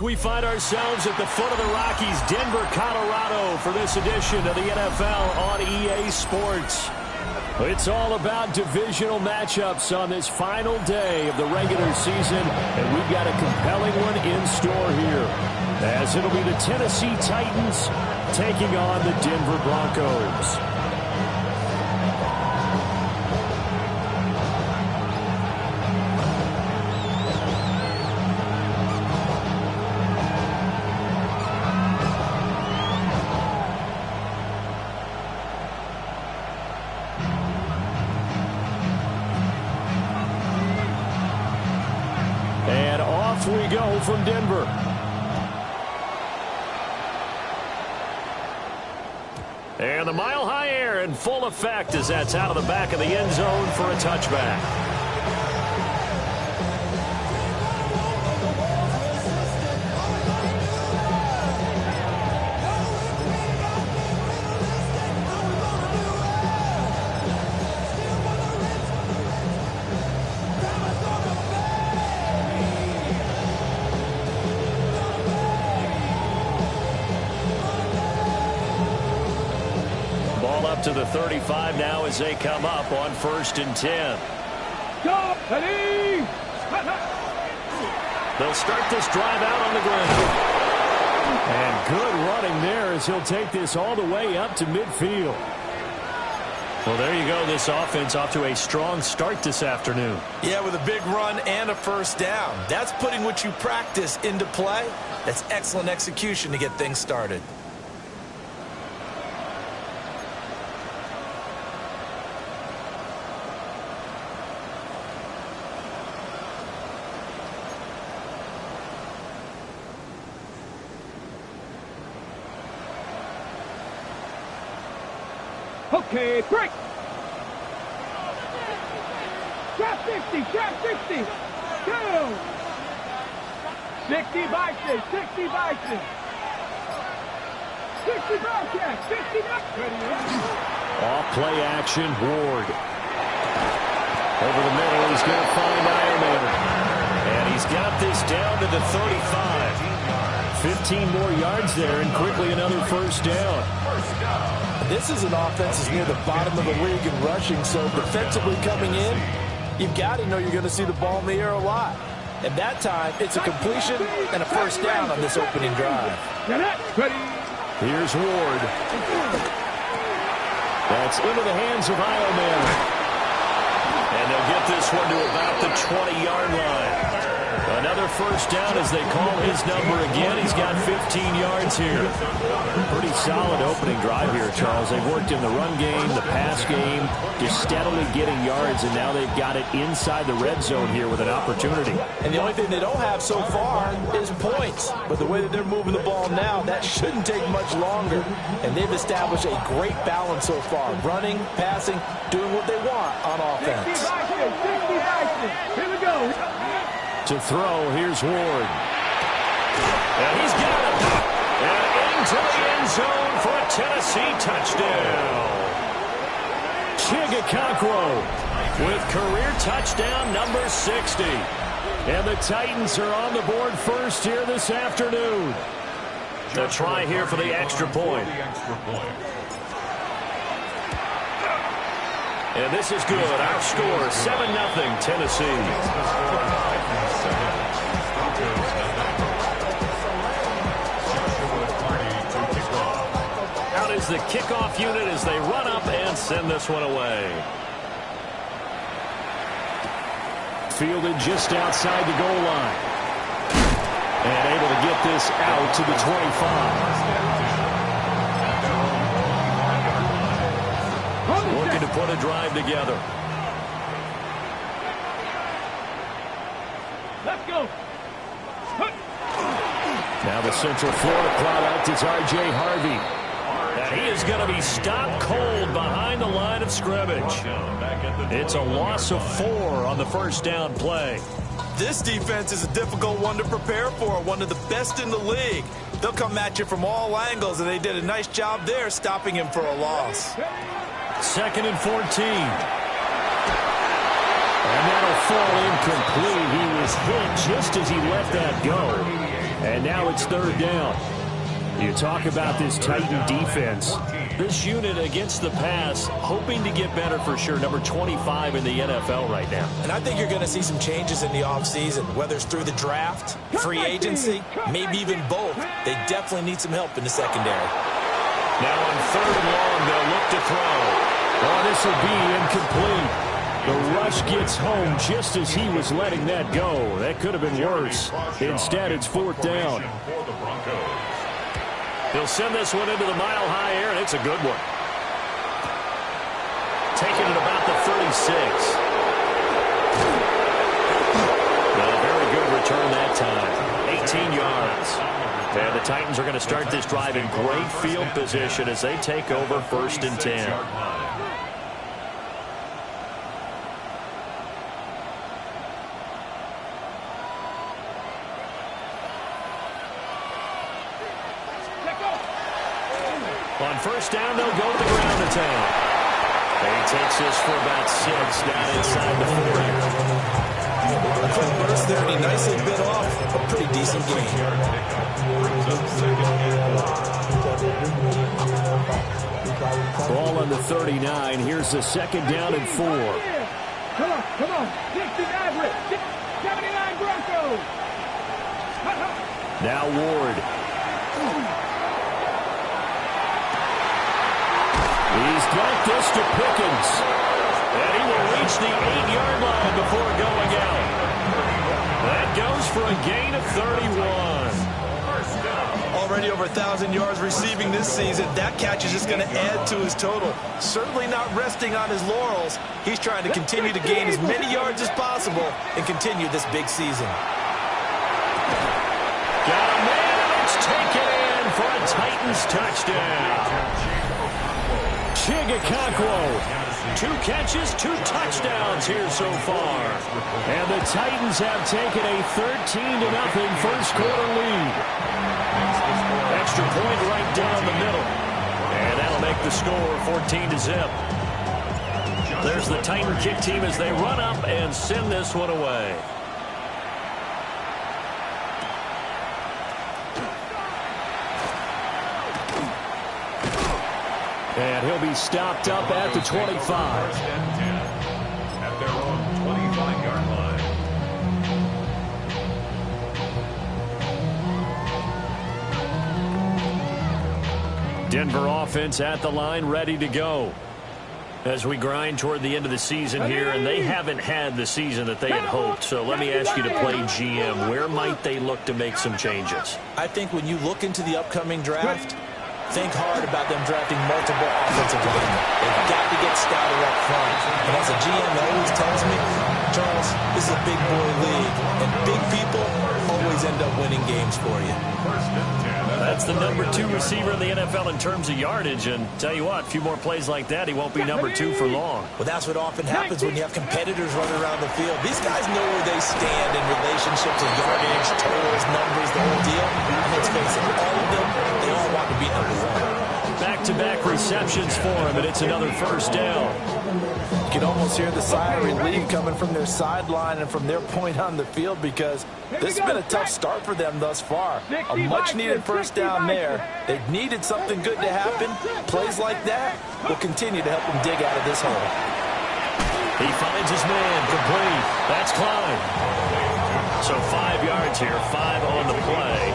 We find ourselves at the foot of the Rockies, Denver, Colorado, for this edition of the NFL on EA Sports. It's all about divisional matchups on this final day of the regular season, and we've got a compelling one in store here, as it'll be the Tennessee Titans taking on the Denver Broncos. We go from Denver. And the mile-high air in full effect as that's out of the back of the end zone for a touchback. To the 35 now as they come up on 1st and 10. Go, ready. They'll start this drive out on the ground. And good running there as he'll take this all the way up to midfield. Well, there you go. This offense off to a strong start this afternoon. Yeah, with a big run and a first down. That's putting what you practice into play. That's excellent execution to get things started. Okay, break. Trap 60, trap 60. 2. 60 Bison, 60 Bison. 60 Bobcat, 60 Bobcat. Off play action, Ward. Over the middle, he's going to find Ironman. And he's got this down to the 35. 15 more yards there and quickly another first down. This is an offense that's near the bottom of the league in rushing, so defensively coming in, you've got to know you're going to see the ball in the air a lot. And that time, it's a completion and a first down on this opening drive. Here's Ward. That's into the hands of Ironman. And they'll get this one to about the 20-yard line. Another first down as they call his number again. He's got 15 yards here. Pretty solid opening drive here, Charles. They've worked in the run game, the pass game, just steadily getting yards, and now they've got it inside the red zone here with an opportunity. And the only thing they don't have so far is points. But the way that they're moving the ball now, that shouldn't take much longer. And they've established a great balance so far. Running, passing, doing what they want on offense. 60 Bison. Here we go. To throw, here's Ward. And he's got it. And into the end zone for a Tennessee touchdown. Chigakakro with career touchdown number 60. And the Titans are on the board first here this afternoon. The try here for the extra point. And this is good. Our score, 7-0 Tennessee. Out is the kickoff unit as they run up and send this one away. Fielded just outside the goal line. And able to get this out to the 25. Looking to put a drive together. Let's go. Now the Central Florida product is R.J. Harvey. And he is going to be stopped cold behind the line of scrimmage. It's a loss of 4 on the first down play. This defense is a difficult one to prepare for, one of the best in the league. They'll come at you from all angles, and they did a nice job there stopping him for a loss. 2nd and 14. And that'll fall incomplete. He was hit just as he let that go. And now it's third down. You talk about this Titan defense. This unit against the pass, hoping to get better for sure. Number 25 in the NFL right now. And I think you're going to see some changes in the offseason, whether it's through the draft, free agency, maybe even both. They definitely need some help in the secondary. Now on third and long, they'll look to throw. Oh, this will be incomplete. The rush gets home just as he was letting that go. That could have been worse. Instead, it's fourth down. They'll send this one into the mile-high air, and it's a good one. Taking it about the 36. Well, a very good return that time. 18 yards. And the Titans are going to start this drive in great field position as they take over first and 10. On first down, they'll go to the ground attack. And he takes this for about 6 down inside the 40. A quick burst there, and he nicely bit off a pretty decent gain. Ball on the 39. Here's the second down and 4. Come on. 60 average. 79 Broncos. Now Ward. He's got this to Pickens. And he will reach the 8-yard line before going out. That goes for a gain of 31. Already over 1,000 yards receiving this season. That catch is just going to add to his total. Certainly not resting on his laurels. He's trying to continue to gain as many yards as possible and continue this big season. Got a man. It's taken in for a Titans touchdown. Chigakonkwo, 2 catches, 2 touchdowns here so far. And the Titans have taken a 13-0 first quarter lead. Extra point right down the middle. And that'll make the score 14-0. There's the Titan kick team as they run up and send this one away. And he'll be stopped up at the 25. At their own 25-yard line. Denver offense at the line, ready to go. As we grind toward the end of the season here, and they haven't had the season that they had hoped. So let me ask you to play GM. Where might they look to make some changes? I think when you look into the upcoming draft, think hard about them drafting multiple offensive linemen. They've got to get scouted up front. And as a GM always tells me, Charles, this is a big boy league, and big people always end up winning games for you. That's the number 2 receiver in the NFL in terms of yardage. And tell you what, a few more plays like that, he won't be number 2 for long. Well, that's what often happens when you have competitors running around the field. These guys know where they stand in relationship to yardage, totals, numbers, the whole deal. And let's face it, all of them, they all want to be number 1. Back-to-back receptions for him, and it's another first down. You can almost hear the sigh of relief coming from their sideline and from their point on the field, because this has been a tough start for them thus far. A much-needed first down there. They needed something good to happen. Plays like that will continue to help them dig out of this hole. He finds his man, complete. That's Klein. So 5 yards here, 5 on the play,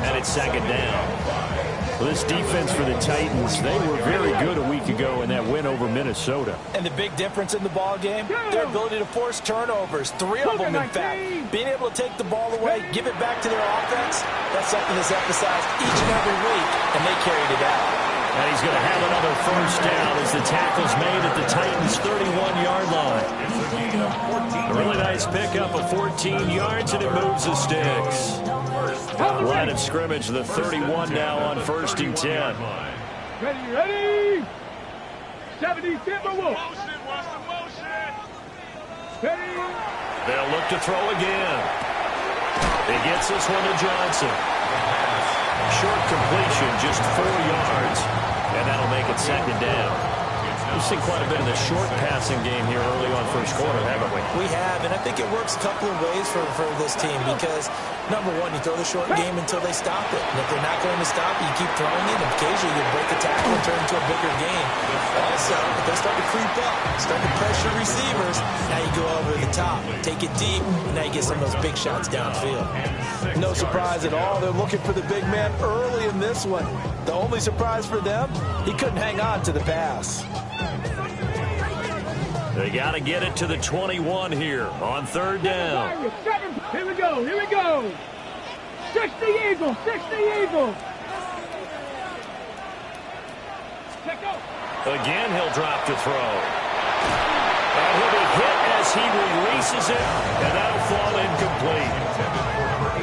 and it's second down. Well, this defense for the Titans, they were very good a week ago in that win over Minnesota. And the big difference in the ball game, their ability to force turnovers, 3 of them in fact. Being able to take the ball away, give it back to their offense, that's something that's emphasized each and every week, and they carried it out. And he's going to have another first down as the tackle's made at the Titans' 31-yard line. A really nice pickup of 14 yards, and it moves the sticks. Line of scrimmage, the 31 now on first and 10. Ready. 70 Timberwolves. Ready. They'll look to throw again. He gets this one to Johnson. Short completion, just 4 yards. And that'll make it second down. We've seen quite a bit of the short passing game here early on first quarter, haven't we? We have, and I think it works a couple of ways for this team because, number one, you throw the short game until they stop it. And if they're not going to stop it, you keep throwing it, and occasionally you break the tackle and turn it into a bigger game. Also, if they start to creep up, start to pressure receivers, now you go over the top, take it deep, and now you get some of those big shots downfield. No surprise at all. They're looking for the big man early in this one. The only surprise for them, he couldn't hang on to the pass. They got to get it to the 21 here on third down. Here we go. Here we go. 60 Eagles. 60 Eagles. Again, he'll drop to throw. And he'll be hit as he releases it, and that'll fall incomplete.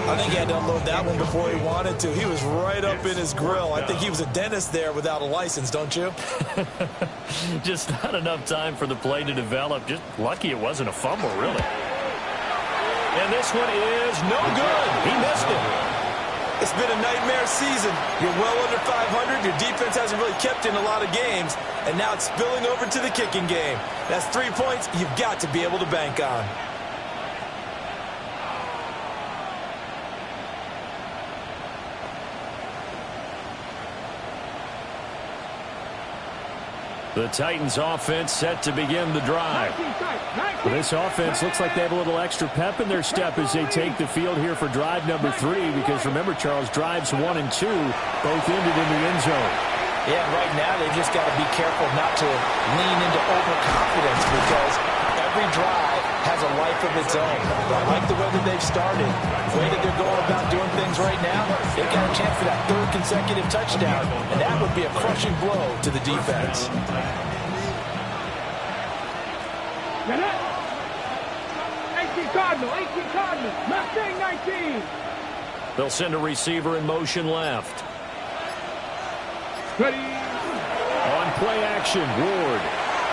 I think he had to unload that one before he wanted to. He was right up in his grill. I think he was a dentist there without a license, don't you? Just not enough time for the play to develop. Just lucky it wasn't a fumble, really. And this one is no good. He missed it. It's been a nightmare season. You're well under 500. Your defense hasn't really kept in a lot of games. And now it's spilling over to the kicking game. That's 3 points you've got to be able to bank on. The Titans offense set to begin the drive. This offense looks like they have a little extra pep in their step as they take the field here for drive number 3, because remember, Charles, drives 1 and 2 both ended in the end zone. Yeah, right now they just got to be careful not to lean into overconfidence because every drive has a life of its own. But I like the way that they've started. The way that they're going about doing things right now, they've got a chance for that 3rd consecutive touchdown, and that would be a crushing blow to the defense. 18 Cardinal, 18 Cardinal, Mustang 19. They'll send a receiver in motion left. Ready. On play action, Ward.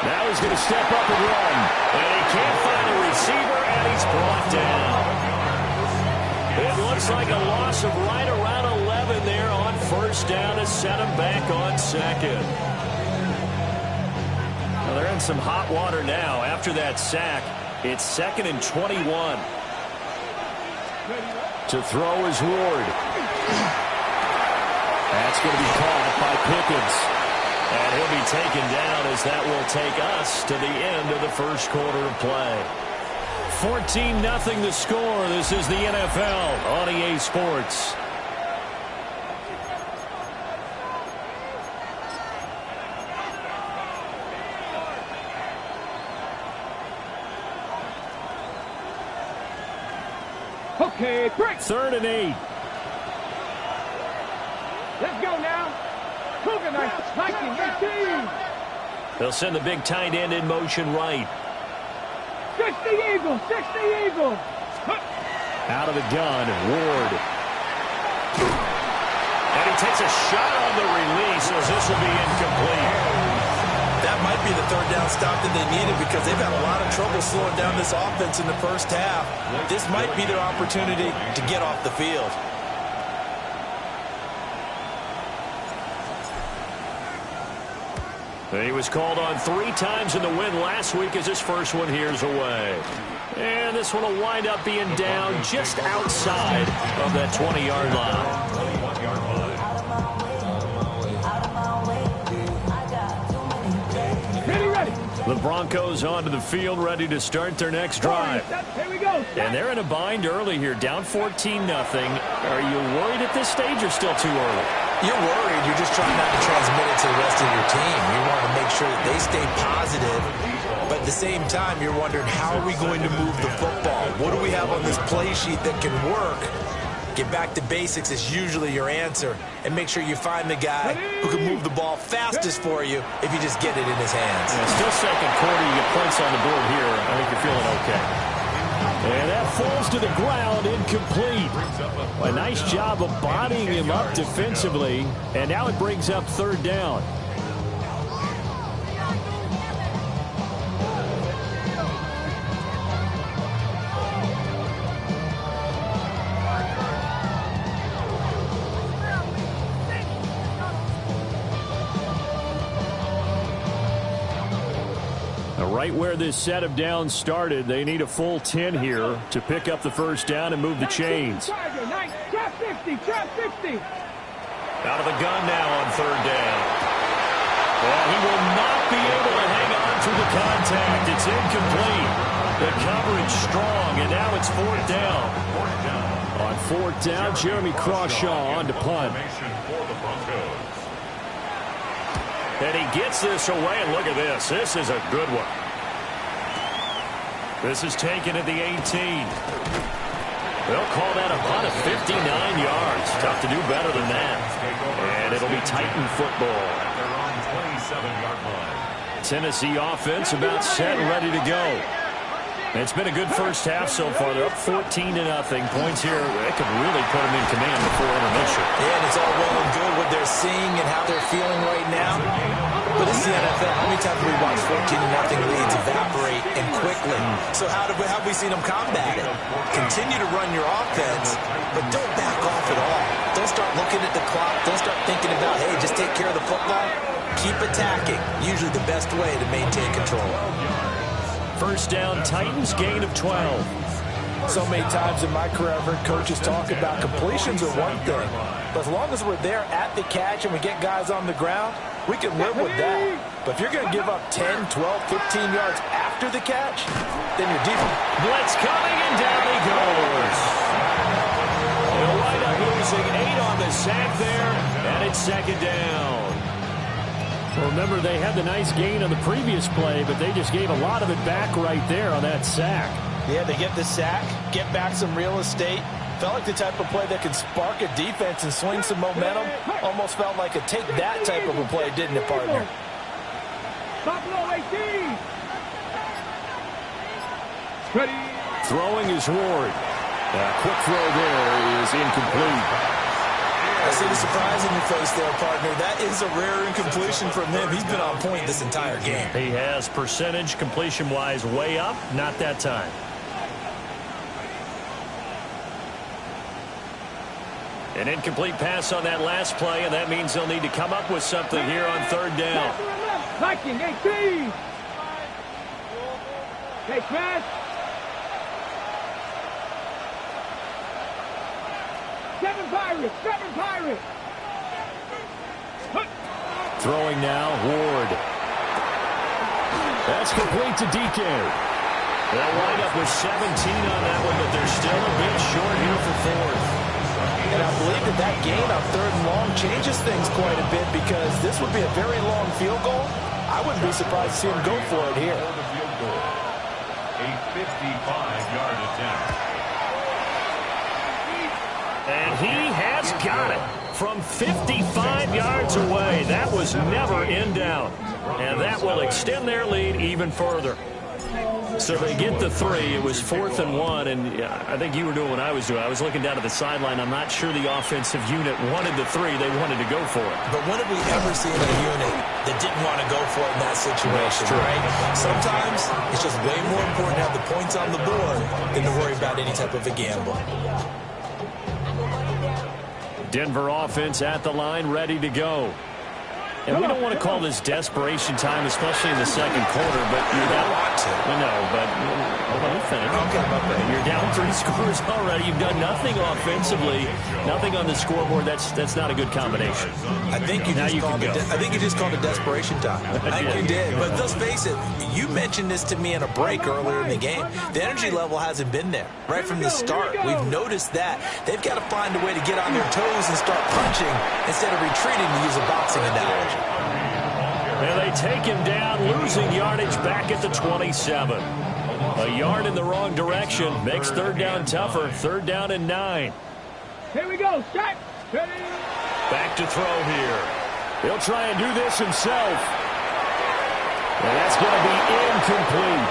Now he's going to step up and run. And he can't find a receiver, and he's brought down. It looks like a loss of right around 11 there on first down to set him back on second. Well, they're in some hot water now. After that sack, it's 2nd and 21. To throw is Ward. That's going to be caught by Pickens. And he'll be taken down as that will take us to the end of the first quarter of play. 14-0 the score. This is the NFL on EA Sports. Okay, break. 3rd and 8. Let's go now. Cougar 19. They'll send the big tight end in motion right. 60 Eagles. 60 Eagles. Out of the gun, Ward. And he takes a shot on the release as this will be incomplete. That might be the 3rd down stop that they needed because they've had a lot of trouble slowing down this offense in the first half. This might be their opportunity to get off the field. He was called on 3 times in the win last week as his first one here's away. And this one will wind up being down just outside of that 20-yard line. The Broncos onto the field, ready to start their next drive. Here we go. And they're in a bind early here, down 14-0. Are you worried at this stage or still too early? You're worried. You're just trying not to transmit it to the rest of your team. You want to make sure that they stay positive. But at the same time, you're wondering, how are we going to move the football? What do we have on this play sheet that can work? Get back to basics is usually your answer. And make sure you find the guy who can move the ball fastest for you if you just get it in his hands. Yeah, still second quarter. You get points on the board here. I think you're feeling okay. And that falls to the ground, incomplete. A nice job of bodying him up defensively. And now it brings up 3rd down. Right where this set of downs started, they need a full 10 here to pick up the first down and move the chains. Trap 50, trap 50. Out of the gun now on third down. Well, he will not be able to hang on to the contact. It's incomplete. The coverage strong, and now it's fourth down. On fourth down, Jeremy Crawshaw on to punt. And he gets this away, and look at this. This is a good one. This is taken at the 18. They'll call that a punt of 59 yards. Tough to do better than that. And it'll be Titan football. Tennessee offense about set and ready to go. It's been a good first half so far. They're up 14-0. Points here, they could really put them in command before intermission. Yeah, and it's all well and good what they're seeing and how they're feeling right now. But it's the NFL. How many times have we watched 14-0 leads evaporate and quickly? So how have we seen them combat it? Continue to run your offense, but don't back off at all. Don't start looking at the clock. Don't start thinking about, hey, just take care of the football. Keep attacking. Usually the best way to maintain control. First down, Titans, gain of 12. So many times in my career, I've heard coaches talk about completions are one thing. But as long as we're there at the catch and we get guys on the ground, we can live with that. But if you're going to give up 10, 12, 15 yards after the catch, then you're deep. Blitz coming, and down he goes. They'll wind up losing 8 on the sack there, and it's second down. Well, remember, they had the nice gain on the previous play, but they just gave a lot of it back right there on that sack. Yeah, they get the sack, get back some real estate. Felt like the type of play that could spark a defense and swing some momentum. Almost felt like a take that type of a play, didn't it, partner? Buffalo 18. Ready. Throwing is Ward. Quick throw there is incomplete. I see the surprise in your face there, partner. That is a rare incompletion from him. He's been on point this entire game. He has percentage completion-wise way up, not that time. An incomplete pass on that last play, and that means they'll need to come up with something here on third down. Viking 18. Hey, Chris. 7 Pirates, 7 Pirates. Throwing now, Ward. That's complete to DK. They'll wind up with 17 on that one, but they're still a bit short here for fourth. And I believe that gain on third and long changes things quite a bit because this would be a very long field goal. I wouldn't be surprised to see him go for it here. A 55-yard attempt. And he has got it from 55 yards away. That was never in doubt. And that will extend their lead even further. So they get the 3. It was 4th and 1, and I think you were doing what I was doing. I was looking down at the sideline. I'm not sure the offensive unit wanted the 3. They wanted to go for it. But when have we ever seen a unit that didn't want to go for it in that situation, right? Sometimes it's just way more important to have the points on the board than to worry about any type of a gamble. Denver offense at the line, ready to go. And we don't want to call this desperation time, especially in the second quarter, but you're down. I know, but let me finish. Okay. You're down 3 scores already. You've done nothing offensively, nothing on the scoreboard. That's not a good combination. I think you just called it desperation time. I think you did. But let's face it, you mentioned this to me in a break earlier in the game. The energy level hasn't been there right from the start. We've noticed that. They've got to find a way to get on their toes and start punching instead of retreating, to use a boxing analogy. And they take him down, losing yardage back at the 27. A yard in the wrong direction makes third down tougher. Third down and 9. Here we go. Set. Ready. Back to throw here. He'll try and do this himself. And that's going to be incomplete.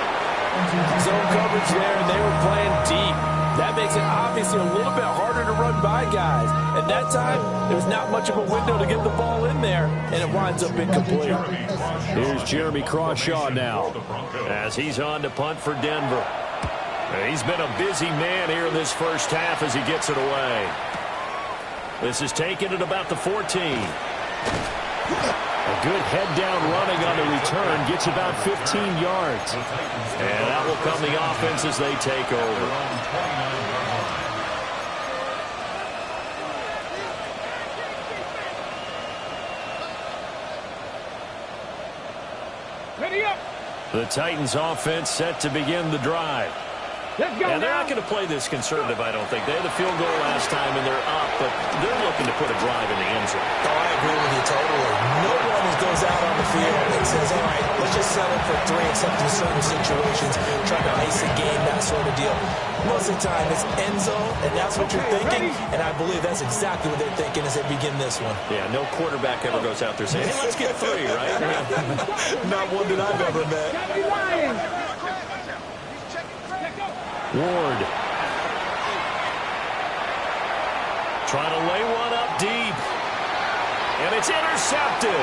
Zone coverage there, and they were playing deep. That makes it obviously a little bit harder to run by guys. At that time, there was not much of a window to get the ball in there, and it winds up incomplete. Here's Jeremy Crawshaw now as he's on to punt for Denver. He's been a busy man here in this first half as he gets it away. This is taken at about the 14. A good head-down running on the return gets about 15 yards. And that will come the offense as they take over. Ready up. The Titans offense set to begin the drive. Let's go. And they're now. not going to play this conservative, I don't think. They had the field goal last time, and they're up, but they're looking to put a drive in the end zone. Oh, I agree with you totally. No one goes out on the field and says, all right, let's just settle for 3 except in certain situations, trying to ice a game, that sort of deal. Most of the time, it's end zone, and that's what you're thinking, and I believe that's exactly what they're thinking as they begin this one. Yeah, no quarterback ever goes out there saying, hey, let's get 3, right? Not one that I've ever met. Ward. Trying to lay one up deep. And it's intercepted.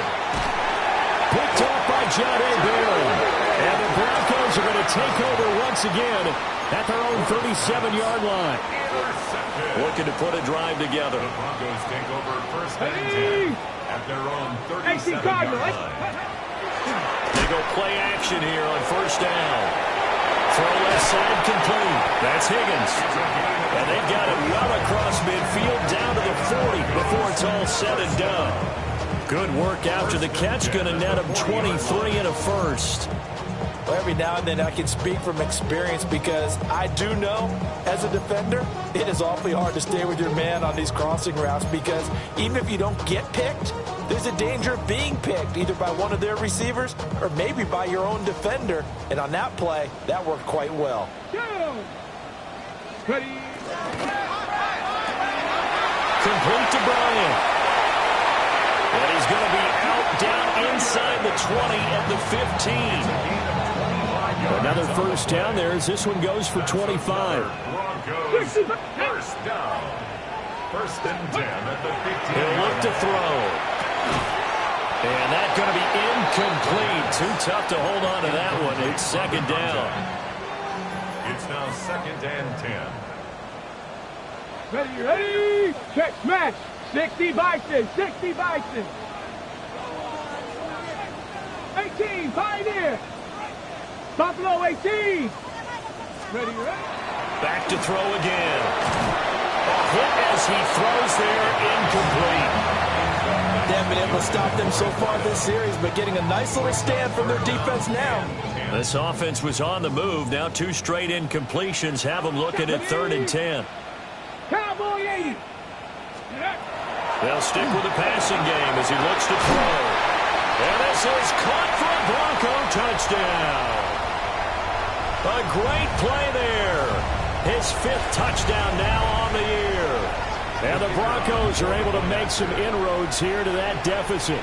Picked off by Jahdae Barron. And the Broncos are going to take over once again at their own 37-yard line. Looking to put a drive together. The Broncos take over first and 10 at their own 37-yard line. They go play action here on first down. Throw left side complete. That's Higgins. And they've got it well across midfield down to the 40 before it's all said and done. Good work after the catch. Going to net him 23 and a first. Well, every now and then I can speak from experience because I do know, as a defender, it is awfully hard to stay with your man on these crossing routes because even if you don't get picked, there's a danger of being picked either by one of their receivers or maybe by your own defender. And on that play, that worked quite well. Ready. Complete to Bryant. And he's going to be out down inside the 20 at the 15. Another first down there as this one goes for 25. Broncos first down. First and 10 at the 15. He'll look to throw. And that's going to be incomplete. Too tough to hold on to that one. It's second down. It's now second and 10. Ready, ready. Check, smash. 60 Bison, 60 Bison. 18, Pioneer. Buffalo 18. Ready, ready. Back to throw again. A hit as he throws there, incomplete. They haven't been able to stop them so far this series, but getting a nice little stand from their defense now. This offense was on the move. Now 2 straight incompletions have them looking at 3rd and 10. Cowboy 80. They'll stick with the passing game as he looks to throw. And this is caught for a Bronco touchdown. A great play there. His 5th touchdown now on the year. And the Broncos are able to make some inroads here to that deficit.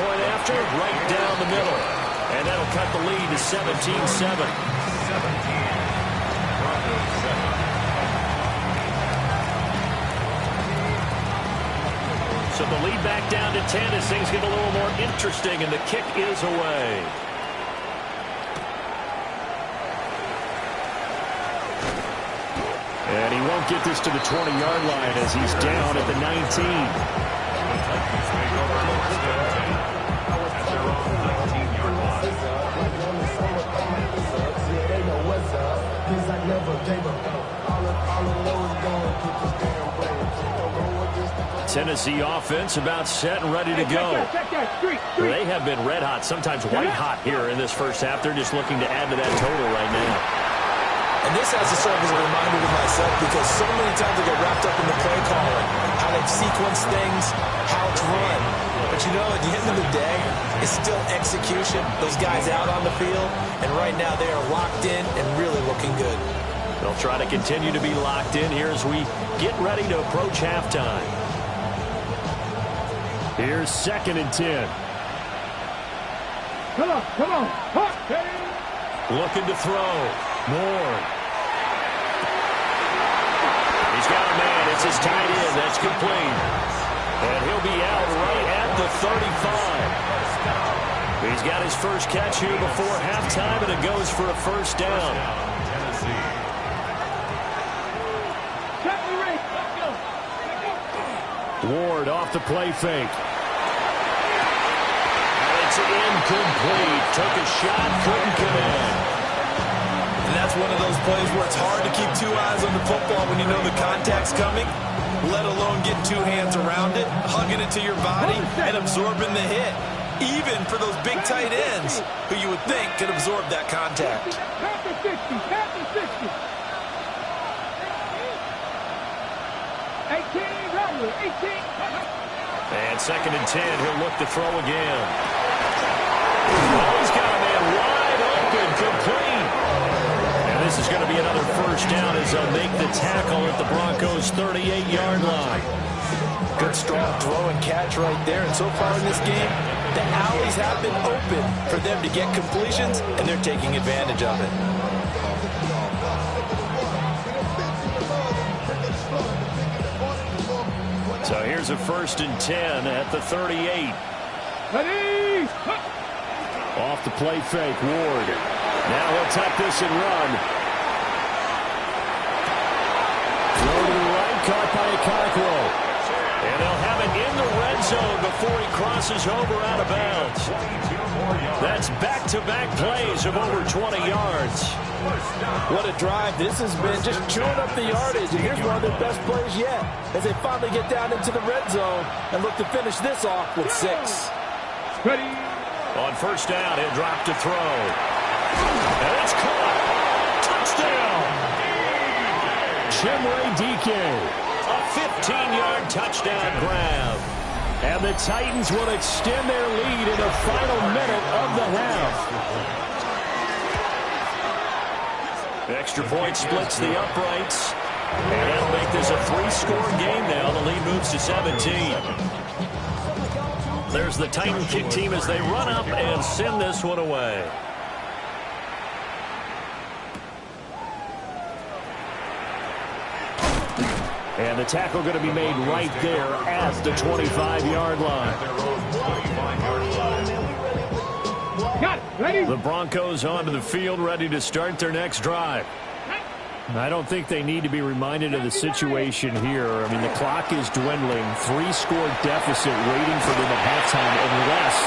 Point after, right down the middle. And that'll cut the lead to 17-7. 17. Broncos 7. So the lead back down to 10 as things get a little more interesting, and the kick is away. And he won't get this to the 20-yard line as he's down at the 19. The Titans take over first and 10 at their own 19-yard line. Tennessee offense about set and ready to go. They have been red hot, sometimes white hot here in this first half. They're just looking to add to that total right now. And this has to serve as a reminder to myself because so many times I get wrapped up in the play calling, how they've sequenced things, how it's run. But you know, at the end of the day, it's still execution. Those guys out on the field, and right now they are locked in and really looking good. They'll try to continue to be locked in here as we get ready to approach halftime. Here's 2nd and 10. Come on, come on. Looking to throw. Moore. He's got a man. It's his tight end. That's complete. And he'll be out right at the 35. He's got his first catch here before halftime, and it goes for a first down. Ward off the play fake. It's incomplete. Took a shot, couldn't connect. And that's one of those plays where it's hard to keep two eyes on the football when you know the contact's coming, let alone getting two hands around it, hugging it to your body, and absorbing the hit. Even for those big tight ends who you would think could absorb that contact. Pass the 60, pass the 60. 18, Robert, 18. And 2nd and 10, he'll look to throw again. Oh, he's got a man wide open, complete. And this is going to be another first down as they'll make the tackle at the Broncos' 38-yard line. Good strong throw and catch right there. And so far in this game, the alleys have been open for them to get completions, and they're taking advantage of it. So here's a 1st and 10 at the 38. Ready? Off the play fake, Ward. Now he'll tuck this and run. Throw to the right, caught by Okoronkwo. And they'll have it in the red zone before he crosses over out of bounds. That's back-to-back plays of over 20 yards. What a drive this has been, just chewing up the yardage. And here's one of their best plays yet as they finally get down into the red zone and look to finish this off with 6. Ready? On 1st down, he'll drop to throw. And it's caught. Touchdown. Chimere Dike. A 15-yard touchdown grab. And the Titans will extend their lead in the final minute of the half. Extra point splits the uprights. And that'll make this a 3-score game now. The lead moves to 17. There's the Titan kick team as they run up and send this one away. And the tackle going to be made right there at the 25-yard line. Got it. Ready? The Broncos onto the field, ready to start their next drive. I don't think they need to be reminded of the situation here. I mean, the clock is dwindling. 3-score deficit waiting for them at halftime unless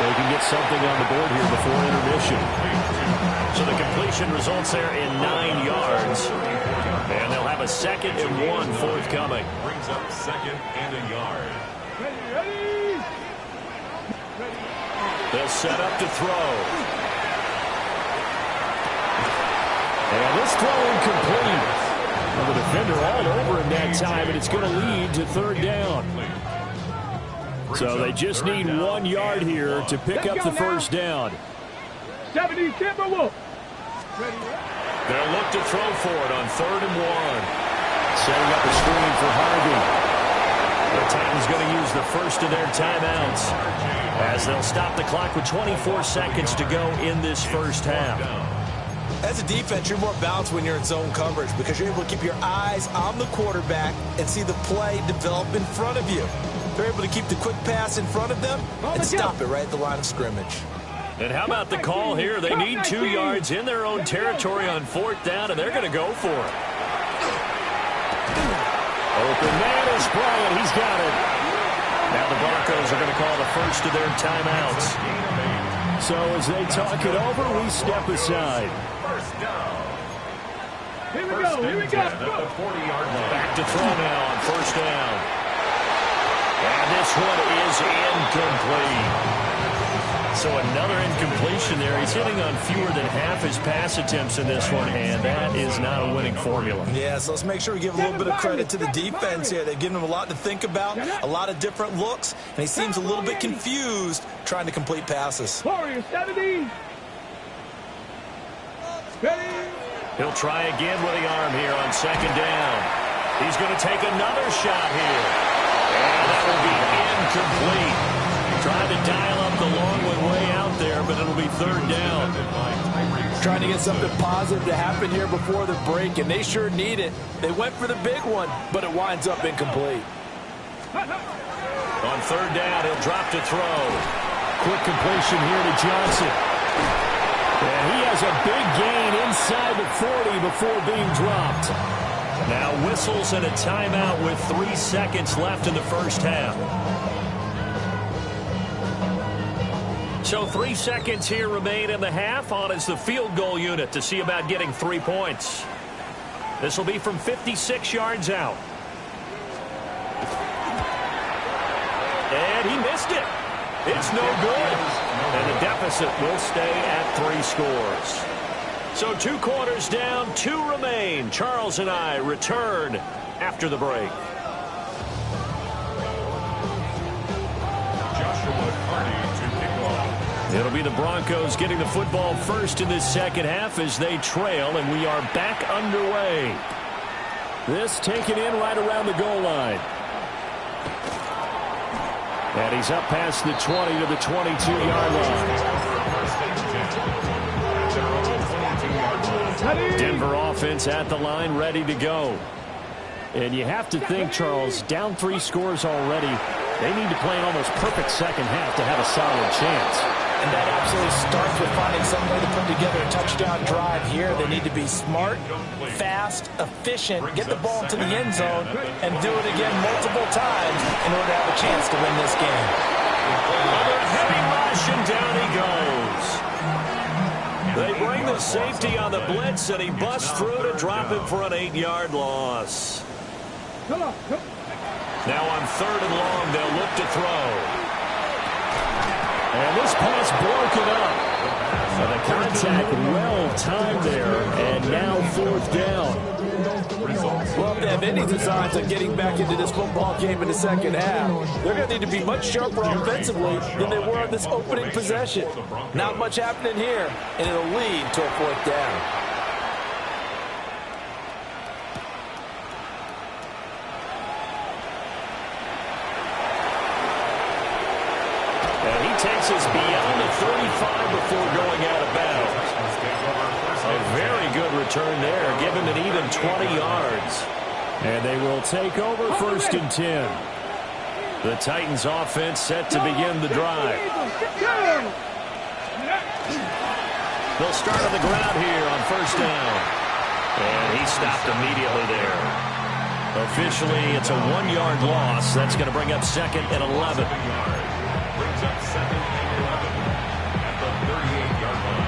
they can get something on the board here before intermission. So the completion results there in 9 yards. And they'll have a 2nd and 1 forthcoming. Brings up 2nd and a yard. Ready? They'll set up to throw. And this throw incomplete. Well, the defender all over him that time, and it's going to lead to 3rd down. So they just need 1 yard here to pick up the 1st down. 70 Timberwolves. They'll look to throw for it on 3rd and 1. Setting up a screen for Harvey. The Titans going to use the first of their timeouts as they'll stop the clock with 24 seconds to go in this first half. As a defense, you're more balanced when you're in zone coverage because you're able to keep your eyes on the quarterback and see the play develop in front of you. They're able to keep the quick pass in front of them and stop it right at the line of scrimmage. And how about the call here? They need 2 yards in their own territory on 4th down, and they're going to go for it. Open man is Bryant. He's got it. Now the Broncos are going to call the first of their timeouts. So as they talk it over, we step aside. Here we go. Here we go. Back to throw now on 1st down. And this one is incomplete. So another incompletion there. He's hitting on fewer than half his pass attempts in this one, and that is not a winning formula. Yeah, so let's make sure we give a little bit of credit to the defense here. They've given him a lot to think about, a lot of different looks, and he seems a little bit confused trying to complete passes. Warriors 70. Ready? He'll try again with the arm here on 2nd down. He's going to take another shot here. And that will be incomplete. Trying to dial up the long one way out there, but it'll be 3rd down. Trying to get something positive to happen here before the break, and they sure need it. They went for the big one, but it winds up incomplete. On 3rd down, he'll drop to throw. Quick completion here to Johnson. And he has a big gain inside the 40 before being dropped. Now whistles and a timeout with 3 seconds left in the first half. So 3 seconds here remain in the half. On is the field goal unit to see about getting 3 points. This will be from 56 yards out. And he missed it. It's no good. And the deficit will stay at 3 scores. So 2 quarters down, 2 remain. Charles and I return after the break. It'll be the Broncos getting the football first in this second half as they trail, and we are back underway. This taken in right around the goal line. And he's up past the 20 to the 22-yard line. Denver offense at the line, ready to go. And you have to think, Charles, down 3 scores already. They need to play an almost perfect second half to have a solid chance. And that absolutely starts with finding some way to put together a touchdown drive here. They need to be smart, fast, efficient, get the ball to the end zone, and do it again multiple times in order to have a chance to win this game. Another heavy rush, and down he goes. They bring the safety on the blitz, and he busts through to drop him for an 8-yard loss. Now on 3rd and long, they'll look to throw. And this pass broken up. So the contact well timed there, and now 4th down. Well, if they have any designs on getting back into this football game in the second half, they're going to need to be much sharper offensively than they were on this opening possession. Not much happening here, and it'll lead to a 4th down. Takes us beyond the 35 before going out of bounds. A very good return there. Give him an even 20 yards. And they will take over 1st and 10. The Titans offense set to begin the drive. They'll start on the ground here on 1st down. And he stopped immediately there. Officially, it's a 1-yard loss. That's going to bring up 2nd and 11. Brings up 2nd and 11 at the 38-yard line.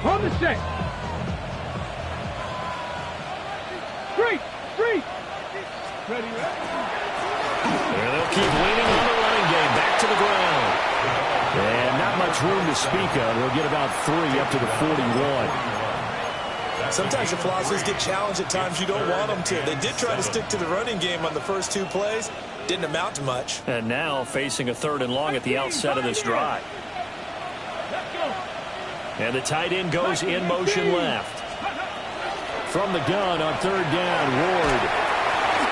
On the set. 3. Ready. And they'll keep leaning on the running game. Back to the ground. And not much room to speak of. They'll get about 3 up to the 41. Sometimes your philosophies get challenged at times you don't want them to. They did try to stick to the running game on the first 2 plays. Didn't amount to much. And now facing a 3rd and long at the outset of this drive. And the tight end goes in motion left. From the gun on 3rd down, Ward.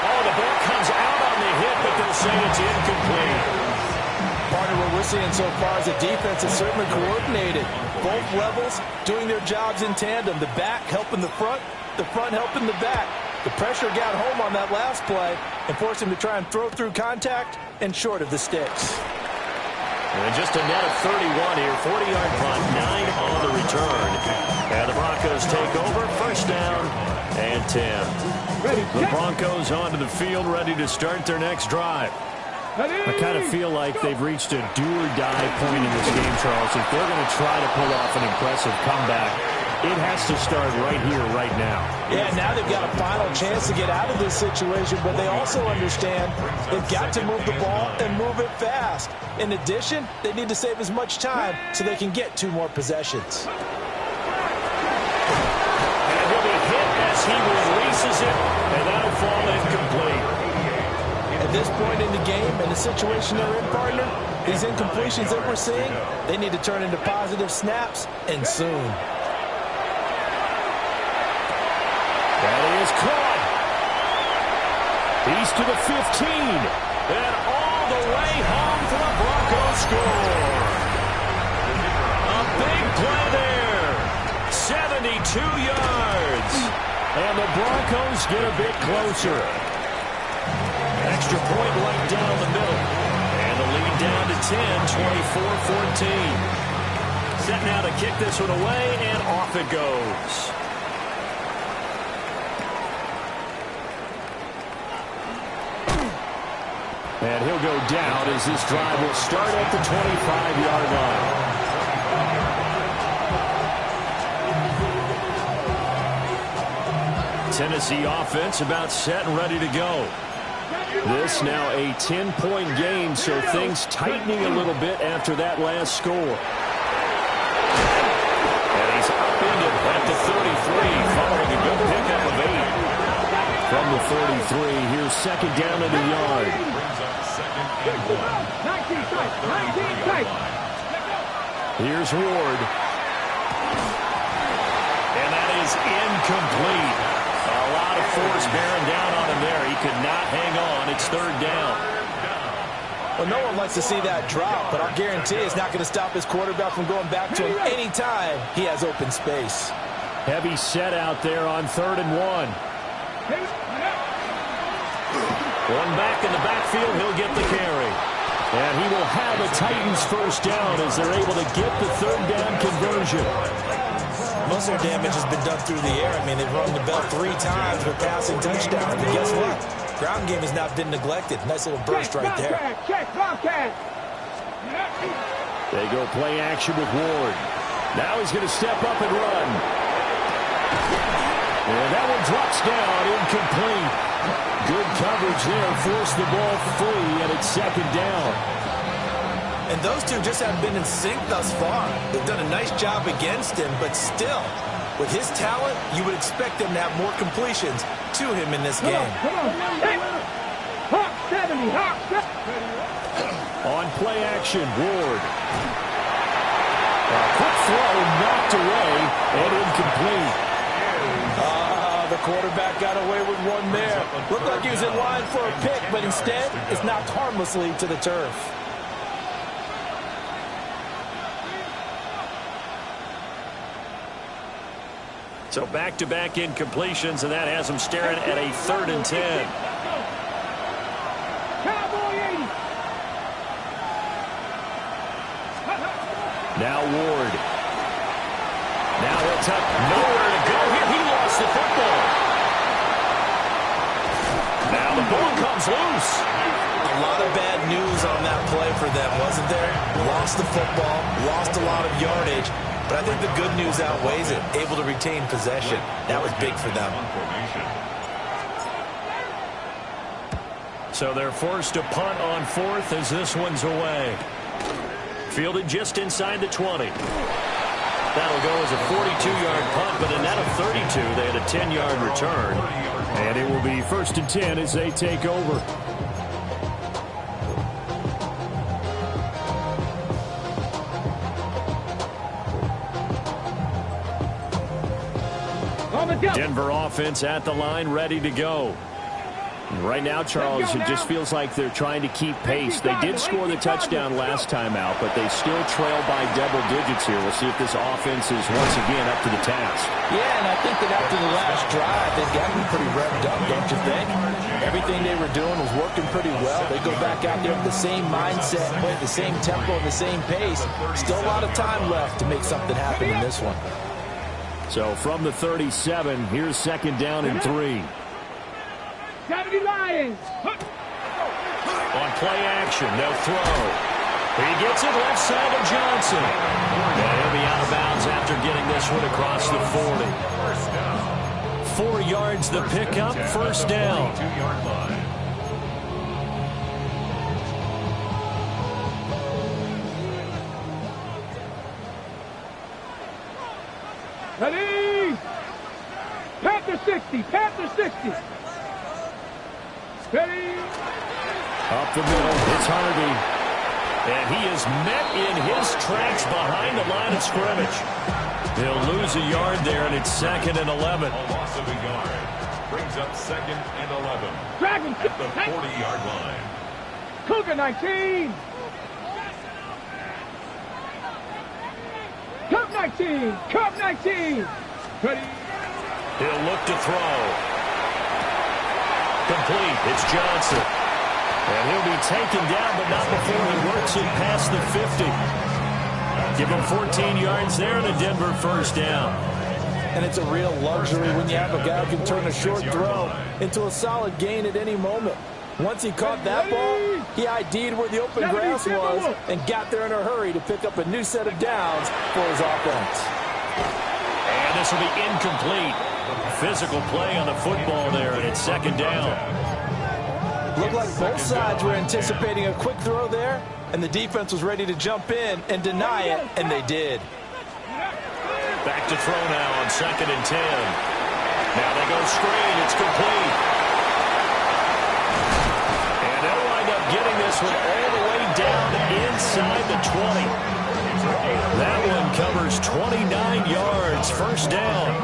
Oh, the ball comes out on the hit, but they'll say it's incomplete. Partner, what we're seeing so far is the defense is certainly coordinated. Both levels doing their jobs in tandem. The back helping the front helping the back. The pressure got home on that last play and forced him to try and throw through contact and short of the sticks. And just a net of 31 here. 40-yard punt, 9 on the return. And the Broncos take over. 1st down and 10. The Broncos onto the field, ready to start their next drive. I kind of feel like they've reached a do-or-die point in this game, Charles. If they're going to try to pull off an impressive comeback, it has to start right here, right now. Yeah, now they've got a final chance to get out of this situation, but they also understand they've got to move the ball and move it fast. In addition, they need to save as much time so they can get 2 more possessions. And he'll be hit as he releases it, and that'll fall incomplete. At this point in the game and the situation they're in, partner, these incompletions that we're seeing, they need to turn into positive snaps, and soon. That is caught. He's to the 15. And all the way home for the Broncos score. A big play there. 72 yards. And the Broncos get a bit closer. Extra point right down the middle. And the lead down to 10, 24-14. Set now to kick this one away, and off it goes. And he'll go down as this drive will start at the 25-yard line. Tennessee offense about set and ready to go. This now a 10-point game, so things tightening a little bit after that last score. And he's upended at the 33, following a good pickup of 8. From the 33, here's second down and a yard. Here's Ward. And that is incomplete. A lot of force bearing down on him there. He could not hang on. It's third down. Well, no one likes to see that drop, but I'll guarantee it's not going to stop his quarterback from going back to him anytime he has open space. Heavy set out there on 3rd and 1. One back in the backfield, he'll get the carry. And he will have a Titans first down as they're able to get the third down conversion. Most of their damage has been done through the air. I mean, they've rung the bell 3 times with passing touchdowns. But guess what? Ground game has not been neglected. Nice little burst right there. They go play action with Ward. Now he's going to step up and run. And that one drops down, incomplete. Good coverage there, forced the ball free, and it's second down. And those two just haven't been in sync thus far. They've done a nice job against him, but still, with his talent, you would expect them to have more completions to him in this game. Hawk 70, Hawk 70. On play action, Ward. A quick throw knocked away and incomplete. The quarterback got away with one there. Looked like he was in line for a pick, but instead, it's knocked harmlessly to the turf. So back-to-back incompletions, and that has him staring at a 3rd and 10. Now Ward. Now it's up. Nowhere to go here. He lost the football. Now the ball comes loose. A lot of bad news on that play for them, wasn't there? Lost the football, lost a lot of yardage, but I think the good news outweighs it. Able to retain possession. That was big for them. So they're forced to punt on 4th as this one's away. Fielded just inside the 20. That'll go as a 42-yard punt, but in that of 32, they had a 10-yard return. And it will be 1st and 10 as they take over. Denver offense at the line, ready to go. Right now, Charles, it just feels like they're trying to keep pace. They did score the touchdown last time out, but they still trail by double digits here. We'll see if this offense is once again up to the task. Yeah, and I think that after the last drive, they've gotten pretty revved up, don't you think? Everything they were doing was working pretty well. They go back out there with the same mindset, with the same tempo and the same pace. Still a lot of time left to make something happen in this one. So from the 37, here's second down and 3. 70 Lions. On play action, they'll throw. He gets it left side of Johnson. And he'll be out of bounds after getting this one across the 40. 4 yards the pickup, first down. Ready? Panther 60, Panther 60. Ready? Up the middle, it's Harvey. And he is met in his tracks behind the line of scrimmage. He'll lose a yard there, and it's 2nd and 11. A loss of a yard brings up 2nd and 11 Dragon at the 40-yard line. Cougar 19. Cup 19, Cup 19. Ready? He'll look to throw. Complete. It's Johnson. And he'll be taken down, but not before he works it past the 50. Give him 14 yards there and a Denver first down. And it's a real luxury when you have a guy who can turn a short throw into a solid gain at any moment. Once he caught that ball, he ID'd where the open grass was and got there in a hurry to pick up a new set of downs for his offense. And this will be incomplete. Physical play on the football there, and it's second down. Looked like both sides were anticipating a quick throw there, and the defense was ready to jump in and deny it, and they did. Back to throw now on 2nd and 10. Now they go screen. It's complete. And they'll wind up getting this one all the way down inside the 20. That one covers 29 yards. First down.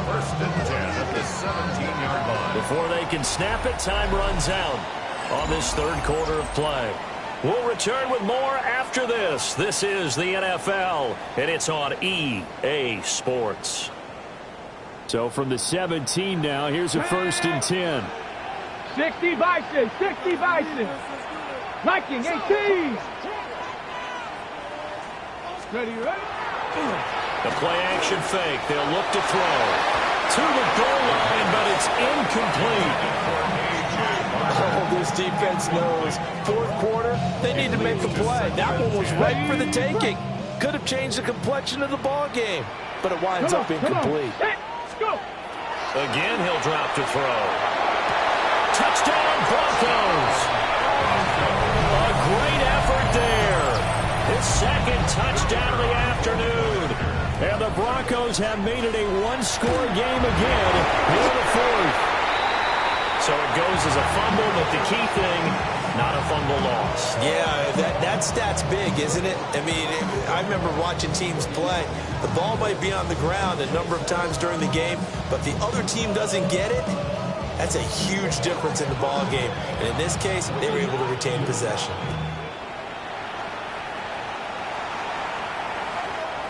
First and 10 at the 17-yard line. Before they can snap it, time runs out on this third quarter of play. We'll return with more after this. This is the NFL, and it's on EA Sports. So from the 17 now, here's a 1st and 10. 60 Bison, 60 Bison. Viking 18. Ready. The play-action fake. They'll look to throw to the goal line, but it's incomplete. Oh, this defense knows. Fourth quarter, they need to make a play. That one was right for the taking. Could have changed the complexion of the ball game, but it winds up incomplete. Let's go. Again, he'll drop to throw. Touchdown, Broncos. A great effort there. His second touchdown of the afternoon. And the Broncos have made it a one-score game again here in the fourth. So it goes as a fumble, but the key thing, not a fumble loss. Yeah, that stat's big, isn't it? I mean, I remember watching teams play. The ball might be on the ground a number of times during the game, but the other team doesn't get it. That's a huge difference in the ball game. And in this case, they were able to retain possession.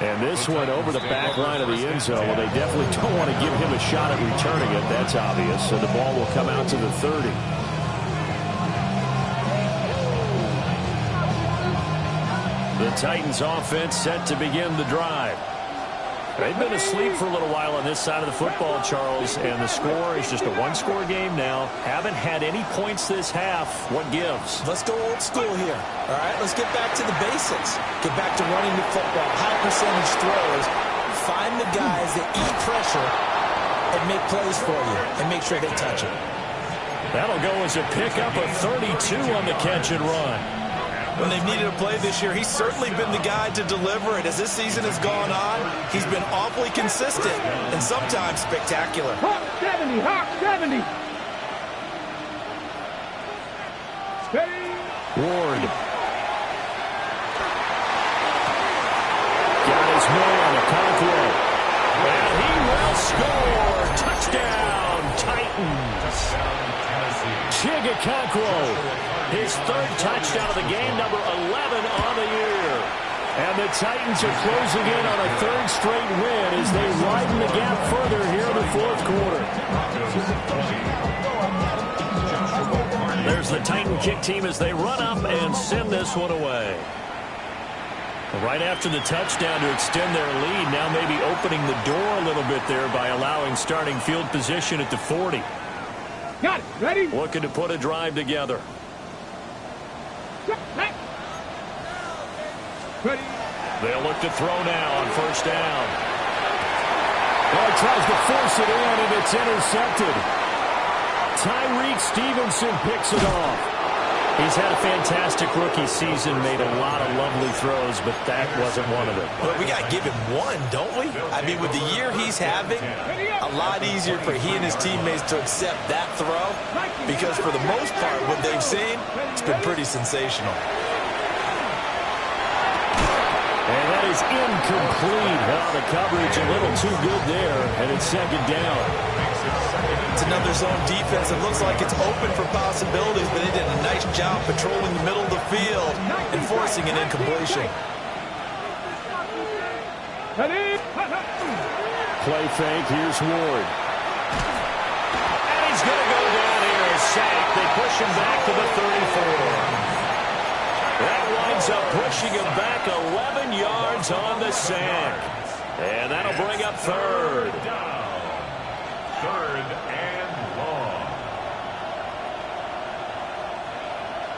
And this one over the back line of the end zone. Well, they definitely don't want to give him a shot at returning it. That's obvious. So the ball will come out to the 30. The Titans offense set to begin the drive. They've been asleep for a little while on this side of the football, Charles, and the score is just a one-score game now. Haven't had any points this half. What gives? Let's go old school here. All right, let's get back to the basics. Get back to running the football, high percentage throws. Find the guys that eat pressure and make plays for you and make sure they touch it. That'll go as a pickup of 32 on the catch and run. When they've needed a play this year, he's certainly been the guy to deliver it. As this season has gone on, he's been awfully consistent and sometimes spectacular. Hawk 70, Hawk 70. Steady. Ward. Got his man, Okonkwo. And he will score. Touchdown, Titans. Chig Okonkwo. His third touchdown of the game, number 11 on the year. And the Titans are closing in on a third straight win as they widen the gap further here in the fourth quarter. There's the Titan kick team as they run up and send this one away. Right after the touchdown to extend their lead, now maybe opening the door a little bit there by allowing starting field position at the 40. Got it. Ready? Looking to put a drive together. Ready. They'll look to throw now on first down. Well, he tries to force it in, and it's intercepted. Tyreek Stevenson picks it off. He's had a fantastic rookie season, made a lot of lovely throws, but that wasn't one of them. Well, we got to give him one, don't we? I mean, with the year he's having, a lot easier for he and his teammates to accept that throw because for the most part, what they've seen, it's been pretty sensational. And that is incomplete. The coverage a little too good there, and it's second down. It's another zone defense. It looks like it's open for possibilities, but they did a nice job patrolling the middle of the field and forcing an incompletion. Play fake. Here's Ward. And he's going to go down here. Sacked. They push him back to the 34. That winds ends up pushing him back 11 yards on the sack. And that'll bring up third. Third and long.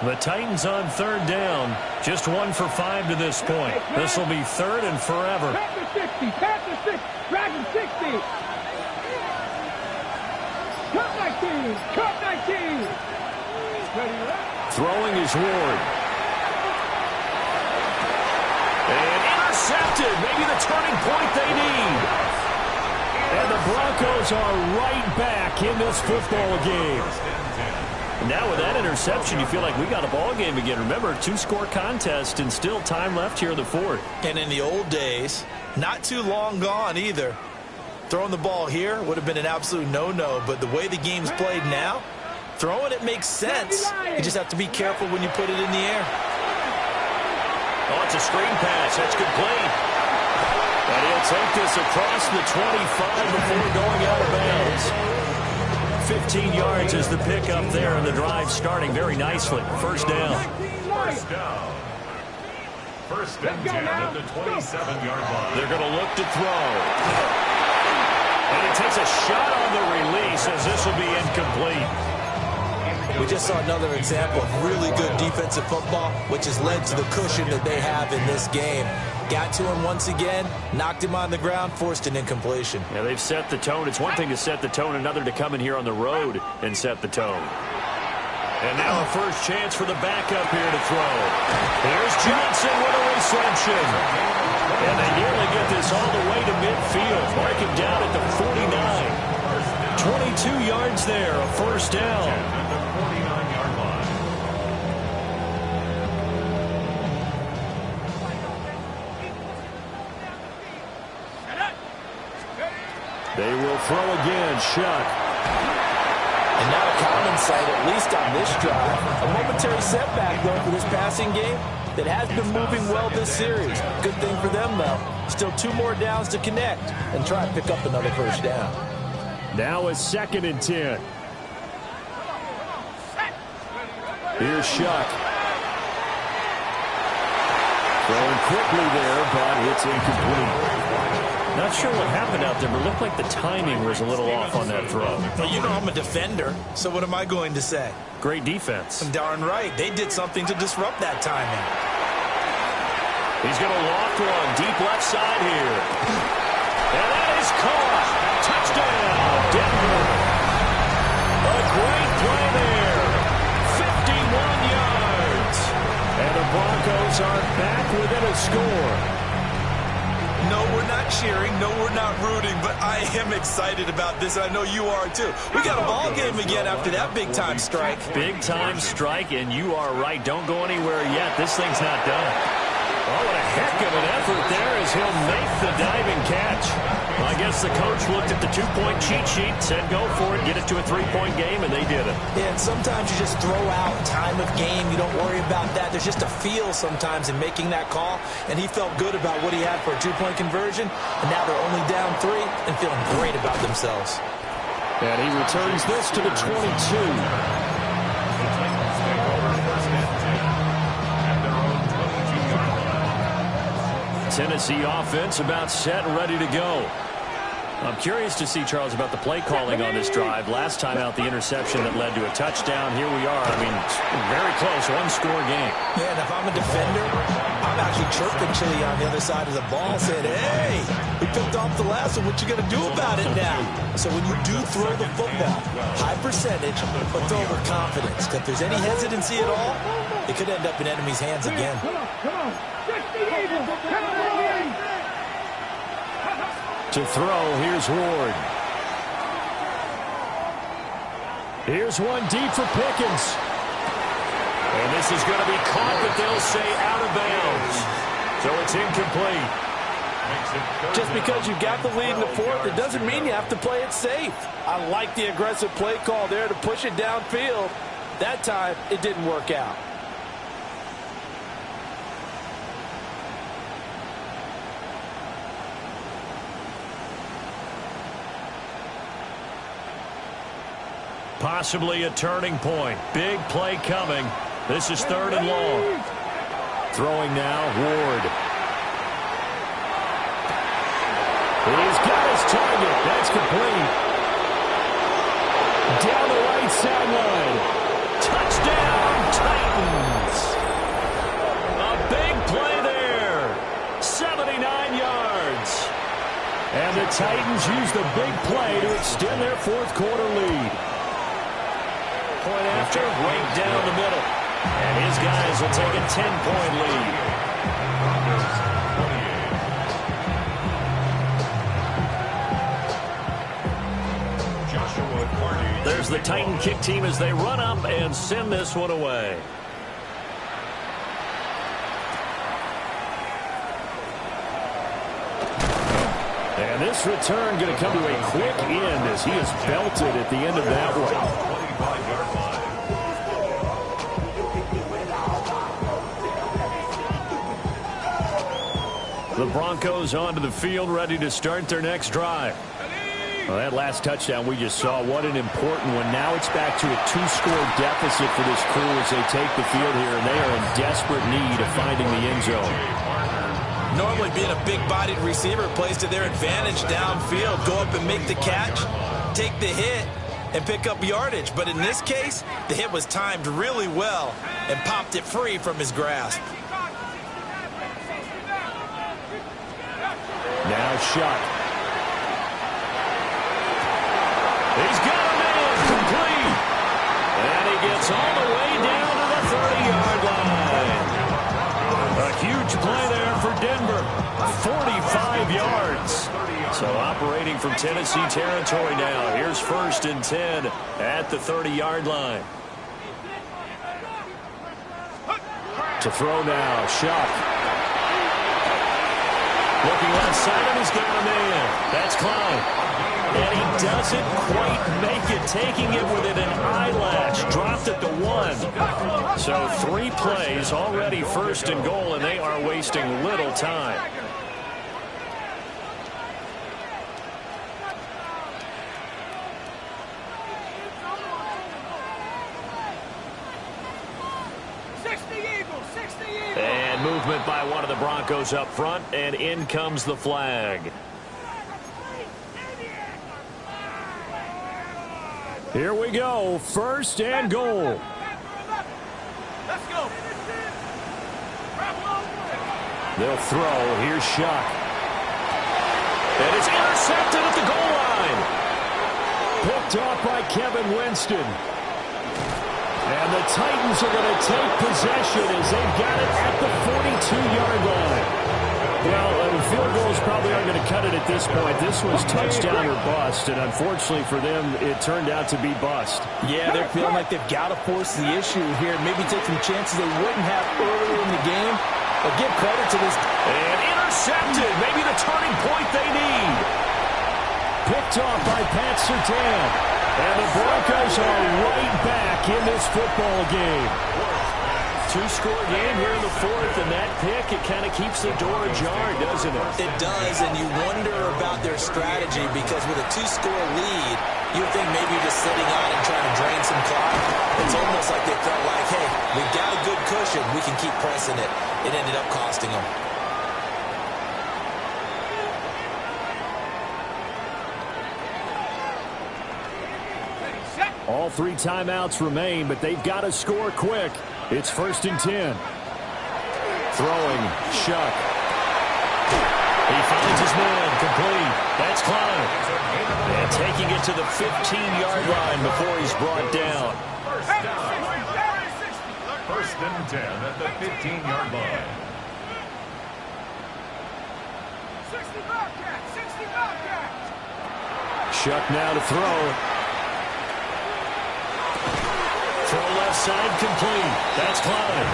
The Titans on third down. Just 1 for 5 to this point. This will be third and forever. Panther 60, Panther 6, Dragon 60. Cut 19, cut 19. Ready, right? Throwing is Ward. And intercepted. Maybe the turning point they need. And the Broncos are right back in this football game. Now with that interception, you feel like we got a ball game again. Remember, 2-score contest and still time left here in the fourth. And in the old days, not too long gone either. Throwing the ball here would have been an absolute no-no, but the way the game's played now, throwing it makes sense. You just have to be careful when you put it in the air. Oh, it's a screen pass. That's complete. And he'll take this across the 25 before going out of bounds. 15 yards is the pickup there, and the drive starting very nicely. First down. First down. First and 10 at the 27-yard line. They're going to look to throw. And he takes a shot on the release as this will be incomplete. We just saw another example of really good defensive football, which has led to the cushion that they have in this game. Got to him once again, knocked him on the ground, forced an incompletion. Yeah, they've set the tone. It's one thing to set the tone, another to come in here on the road and set the tone. And now a first chance for the backup here to throw. Here's Johnson with a reception. And they nearly get this all the way to midfield. Mark him down at the 49. 22 yards there, a first down. At the 49-yard line. They will throw again. Shuck. And now a common sight, at least on this drive. A momentary setback, though, for this passing game that has been moving well this series. Good thing for them, though. Still 2 more downs to connect and try and pick up another first down. Now a 2nd and 10. Here's Shuck. Throwing quickly there, but it's incomplete. Not sure what happened out there, but it looked like the timing was a little off on that throw. Well, you know I'm a defender, so what am I going to say? Great defense. Darn right. They did something to disrupt that timing. He's going to loft one deep left side here. And that is caught. Touchdown, Denver. A great play there. 51 yards. And the Broncos are back within a score. No, we're not cheering. No, we're not rooting, but I am excited about this. I know you are, too. We got a ball game again after that big-time strike. Big-time strike, and you are right. Don't go anywhere yet. This thing's not done. Oh, what a heck of an effort there as he'll make the diving catch. Well, I guess the coach looked at the 2-point cheat sheet, said go for it, get it to a 3-point game, and they did it. Yeah, and sometimes you just throw out time of game. You don't worry about that. There's just a feel sometimes in making that call, and he felt good about what he had for a 2-point conversion, and now they're only down 3 and feeling great about themselves. And he returns this to the 22. Tennessee offense about set and ready to go. I'm curious to see, Charles, about the play calling on this drive. Last time out, the interception that led to a touchdown. Here we are. I mean, very close, 1-score game. Yeah, and if I'm a defender, I'm actually chirping Chili on the other side of the ball, saying, hey, we picked off the last one. What you going to do about it now? So when you do throw the football, high percentage, but throw it with confidence. If there's any hesitancy at all, it could end up in enemy's hands again. Come on. 60 Eagles. Come on. To throw, here's Ward. Here's one deep for Pickens. And this is going to be caught, but they'll say out of bounds. So it's incomplete. Just because you got the lead in the fourth, it doesn't mean you have to play it safe. I like the aggressive play call there to push it downfield. That time, it didn't work out. Possibly a turning point. Big play coming. This is 3rd and long. Throwing now, Ward. He's got his target. That's complete. Down the right sideline. Touchdown, Titans. A big play there. 79 yards. And the Titans use the big play to extend their fourth quarter lead. Point after, right down the middle. And his guys will take a 10-point lead. There's the Titan kick team as they run up and send this one away. And this return going to come to a quick end as he is belted at the end of that one. The Broncos onto the field, ready to start their next drive. Well, that last touchdown we just saw, what an important one. Now it's back to a 2-score deficit for this crew as they take the field here, and they are in desperate need of finding the end zone. Normally being a big-bodied receiver plays to their advantage downfield. Go up and make the catch, take the hit, and pick up yardage. But in this case, the hit was timed really well and popped it free from his grasp. Now Shuck. He's got a man complete. And he gets all the way down to the 30-yard line. A huge play there for Denver. 45 yards. So operating from Tennessee territory now. Here's 1st and 10 at the 30-yard line. To throw now, Shuck. Looking left side, and he's got a man. That's Klein. And he doesn't quite make it, taking it within an eyelash. Dropped at the 1. So 3 plays, already 1st and goal, and they are wasting little time. And movement by one of the Broncos up front, and in comes the flag. Here we go, 1st and goal. Let's go. They'll throw. Here's Shuck. And it's intercepted at the goal line. Picked off by Kevin Winston. And the Titans are going to take possession as they've got it at the 42-yard line. Well, the field goals probably aren't going to cut it at this point. This was touchdown or bust, and unfortunately for them, it turned out to be bust. Yeah, they're feeling like they've got to force the issue here, maybe take some chances they wouldn't have earlier in the game. But give credit to this. And intercepted, maybe the turning point they need. Picked off by Pat Surtain. And the Broncos are right back in this football game. 2-score game here in the 4th, and that pick, it kind of keeps the door ajar, doesn't it? It does, and you wonder about their strategy because with a 2-score lead, you think maybe you're just sitting on and trying to drain some clock. It's almost like they felt like, hey, we've got a good cushion. We can keep pressing it. It ended up costing them. All 3 timeouts remain, but they've got to score quick. It's 1st and 10. Throwing, Shuck. He finds his man, complete. That's Klein. And taking it to the 15-yard line before he's brought down. First and 10 at the 15-yard line. 60 Bobcat, 60 Bobcat. Shuck now to throw. Throw left side, complete. That's Klein.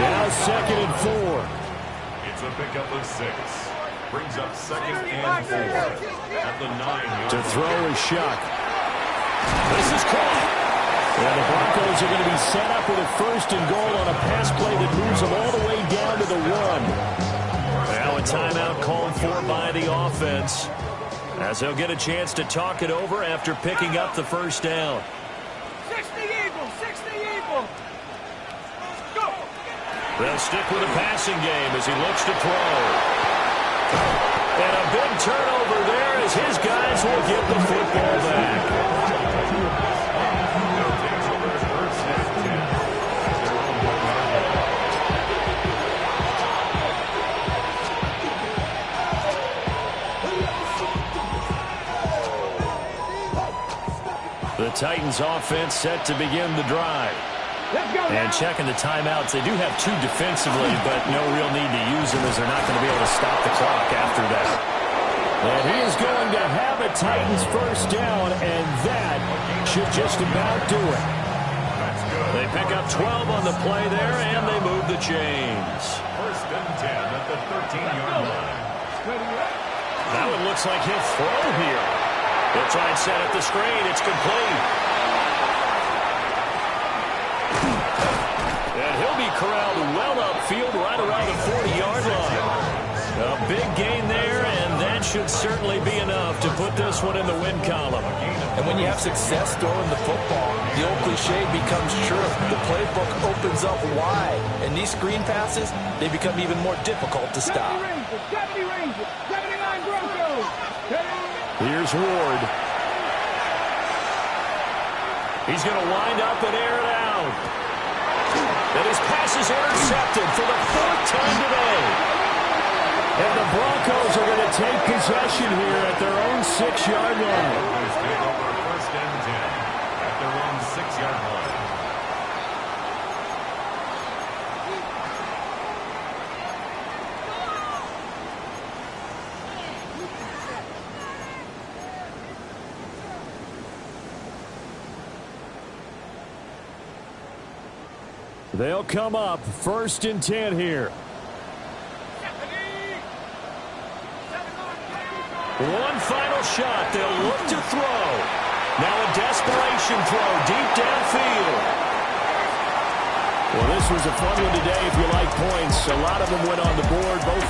Now 2nd and 4. It's a pickup of 6. Brings up 2nd and 4 at the 9. To throw is Shuck. This is caught. And the Broncos are going to be set up with a 1st and goal on a pass play that moves them all the way down to the 1. Now a timeout called for by the offense, as they'll get a chance to talk it over after picking up the 1st down. 60 Eagles, 60 Eagles. Go. They'll stick with the passing game as he looks to throw. And a big turnover there as his guys will get the football back. The Titans offense set to begin the drive. And checking the timeouts, they do have 2 defensively, but no real need to use them as they're not going to be able to stop the clock after that. And he is going to have a Titans first down, and that should just about do it. They pick up 12 on the play there, and they move the chains. First and 10 at the 13-yard line. That one looks like he'll throw here. They'll try and set up the screen. It's complete. And he'll be corralled well upfield right around the 40-yard line. A big gain there, and that should certainly be enough to put this one in the win column. And when you have success throwing the football, the old cliche becomes true. The playbook opens up wide, and these screen passes, they become even more difficult to stop. 70 Rangers, 79 Broncos. Here's Ward. He's going to wind up and air it out. And his pass is intercepted for the 4th time today. And the Broncos are going to take possession here at their own 6-yard line. First and 10 at their own 6-yard line. They'll come up 1st and 10 here. One final shot. They'll look to throw. Now a desperation throw deep downfield. Well, this was a fun one today if you like points. A lot of them went on the board. Both